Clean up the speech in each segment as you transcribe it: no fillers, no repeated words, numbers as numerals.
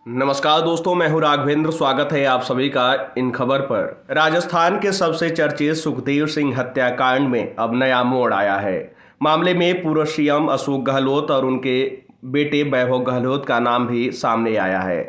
नमस्कार दोस्तों, मैं हूं राघवेंद्र। स्वागत है आप सभी का इन खबर पर। राजस्थान के सबसे चर्चित सुखदेव सिंह हत्याकांड में अब नया मोड़ आया है। मामले में पूर्व सीएम अशोक गहलोत और उनके बेटे वैभव गहलोत का नाम भी सामने आया है।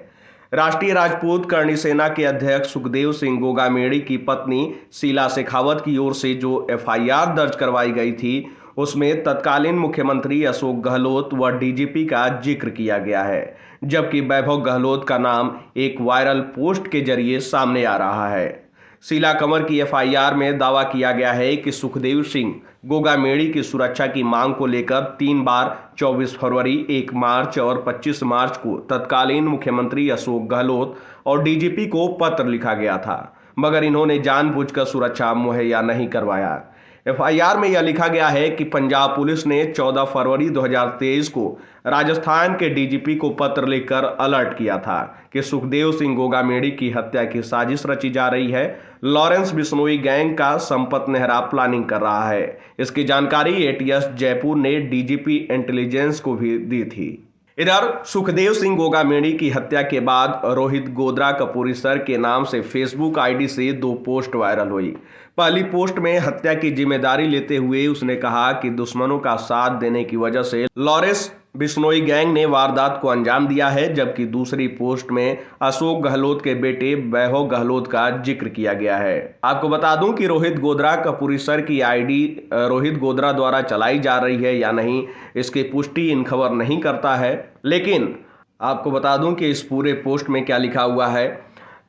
राष्ट्रीय राजपूत करणी सेना के अध्यक्ष सुखदेव सिंह गोगामेड़ी की पत्नी शीला शेखावत की ओर से जो एफआईआर दर्ज करवाई गई थी, उसमें तत्कालीन मुख्यमंत्री अशोक गहलोत व डीजीपी का जिक्र किया गया है, जबकि वैभव गहलोत का नाम एक वायरल पोस्ट के जरिए सामने आ रहा है। शीला कंवर की एफआईआर में दावा किया गया है कि सुखदेव सिंह गोगामेड़ी की सुरक्षा की मांग को लेकर 3 बार 24 फरवरी, 1 मार्च और 25 मार्च को तत्कालीन मुख्यमंत्री अशोक गहलोत और डीजीपी को पत्र लिखा गया था, मगर इन्होंने जानबूझकर सुरक्षा मुहैया नहीं करवाया। एफआईआर में यह लिखा गया है कि पंजाब पुलिस ने 14 फरवरी 2023 को राजस्थान के डीजीपी को पत्र लिखकर अलर्ट किया था कि सुखदेव सिंह गोगामेड़ी की हत्या की साजिश रची जा रही है। लॉरेंस बिश्नोई गैंग का संपत नेहरा प्लानिंग कर रहा है। इसकी जानकारी एटीएस जयपुर ने डीजीपी इंटेलिजेंस को भी दी थी। इधर सुखदेव सिंह गोगामेड़ी की हत्या के बाद रोहित गोद्रा कपूरी सर के नाम से फेसबुक आईडी से 2 पोस्ट वायरल हुई। पहली पोस्ट में हत्या की जिम्मेदारी लेते हुए उसने कहा कि दुश्मनों का साथ देने की वजह से लॉरेंस बिश्नोई गैंग ने वारदात को अंजाम दिया है, जबकि दूसरी पोस्ट में अशोक गहलोत के बेटे वैभव गहलोत का जिक्र किया गया है। आपको बता दूं कि रोहित गोद्रा कपूरी सर की आईडी रोहित गोद्रा द्वारा चलाई जा रही है या नहीं, इसकी पुष्टि इन खबर नहीं करता है। लेकिन आपको बता दूं कि इस पूरे पोस्ट में क्या लिखा हुआ है।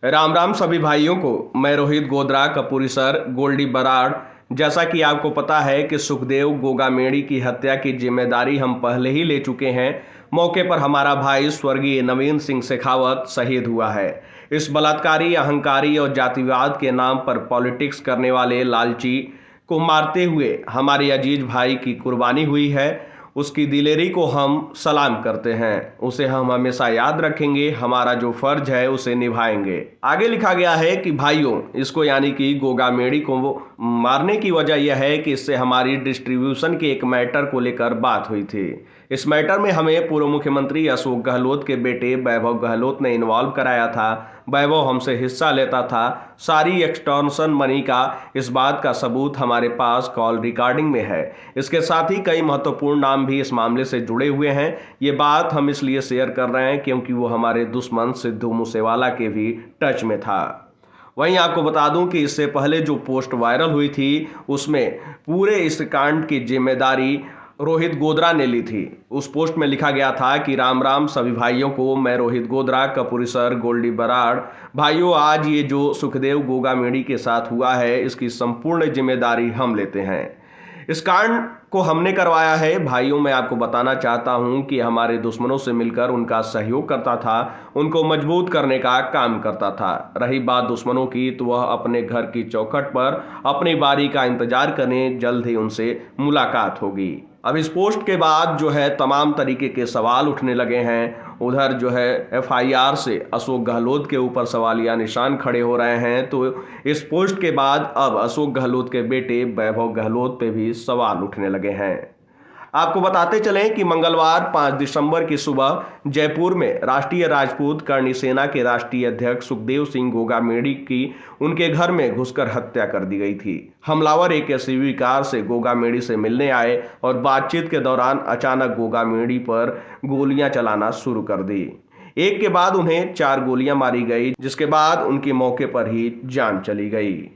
राम राम सभी भाइयों को, मैं रोहित गोद्रा कपूरी सर गोल्डी बराड़। जैसा कि आपको पता है कि सुखदेव गोगामेड़ी की हत्या की जिम्मेदारी हम पहले ही ले चुके हैं। मौके पर हमारा भाई स्वर्गीय नवीन सिंह शेखावत शहीद हुआ है। इस बलात्कारी, अहंकारी और जातिवाद के नाम पर पॉलिटिक्स करने वाले लालची को मारते हुए हमारे अजीज भाई की कुर्बानी हुई है। उसकी दिलेरी को हम सलाम करते हैं, उसे हम हमेशा याद रखेंगे। हमारा जो फर्ज है उसे निभाएंगे। आगे लिखा गया है कि भाइयों, इसको यानी कि गोगामेड़ी को मारने की वजह यह है कि इससे हमारी डिस्ट्रीब्यूशन के एक मैटर को लेकर बात हुई थी। इस मैटर में हमें पूर्व मुख्यमंत्री अशोक गहलोत के बेटे वैभव गहलोत ने इन्वॉल्व कराया था। वैभव हमसे हिस्सा लेता था। सारी एक्सटॉर्शन मनी का इस बात का सबूत हमारे पास कॉल रिकॉर्डिंग में है। इसके साथ ही कई महत्वपूर्ण नाम भी इस मामले से जुड़े हुए हैं। ये बात हम इसलिए शेयर कर रहे हैं क्योंकि वो हमारे दुश्मन सिद्धू मूसेवाला के भी टच में था। वहीं आपको बता दूं कि इससे पहले जो पोस्ट वायरल हुई थी, उसमें पूरे इस कांड की जिम्मेदारी रोहित गोद्रा ने ली थी। उस पोस्ट में लिखा गया था कि राम राम सभी भाइयों को, मैं रोहित गोद्रा कपूरी सर गोल्डी बराड़। भाइयों, आज ये जो सुखदेव गोगामेड़ी के साथ हुआ है, इसकी संपूर्ण जिम्मेदारी हम लेते हैं। इस कांड को हमने करवाया है। भाइयों, मैं आपको बताना चाहता हूं कि हमारे दुश्मनों से मिलकर उनका सहयोग करता था, उनको मजबूत करने का काम करता था। रही बात दुश्मनों की, तो वह अपने घर की चौखट पर अपनी बारी का इंतजार करें, जल्द ही उनसे मुलाकात होगी। अब इस पोस्ट के बाद जो है तमाम तरीके के सवाल उठने लगे हैं। उधर जो है एफआईआर से अशोक गहलोत के ऊपर सवालिया निशान खड़े हो रहे हैं, तो इस पोस्ट के बाद अब अशोक गहलोत के बेटे वैभव गहलोत पे भी सवाल उठने लगे हैं। आपको बताते चलें कि मंगलवार 5 दिसंबर की सुबह जयपुर में राष्ट्रीय राजपूत करणी सेना के राष्ट्रीय अध्यक्ष सुखदेव सिंह गोगामेड़ी की उनके घर में घुसकर हत्या कर दी गई थी। हमलावर एक एसयूवी कार से गोगामेड़ी से मिलने आए और बातचीत के दौरान अचानक गोगामेड़ी पर गोलियां चलाना शुरू कर दी। एक के बाद उन्हें 4 गोलियां मारी गई, जिसके बाद उनकी मौके पर ही जान चली गई।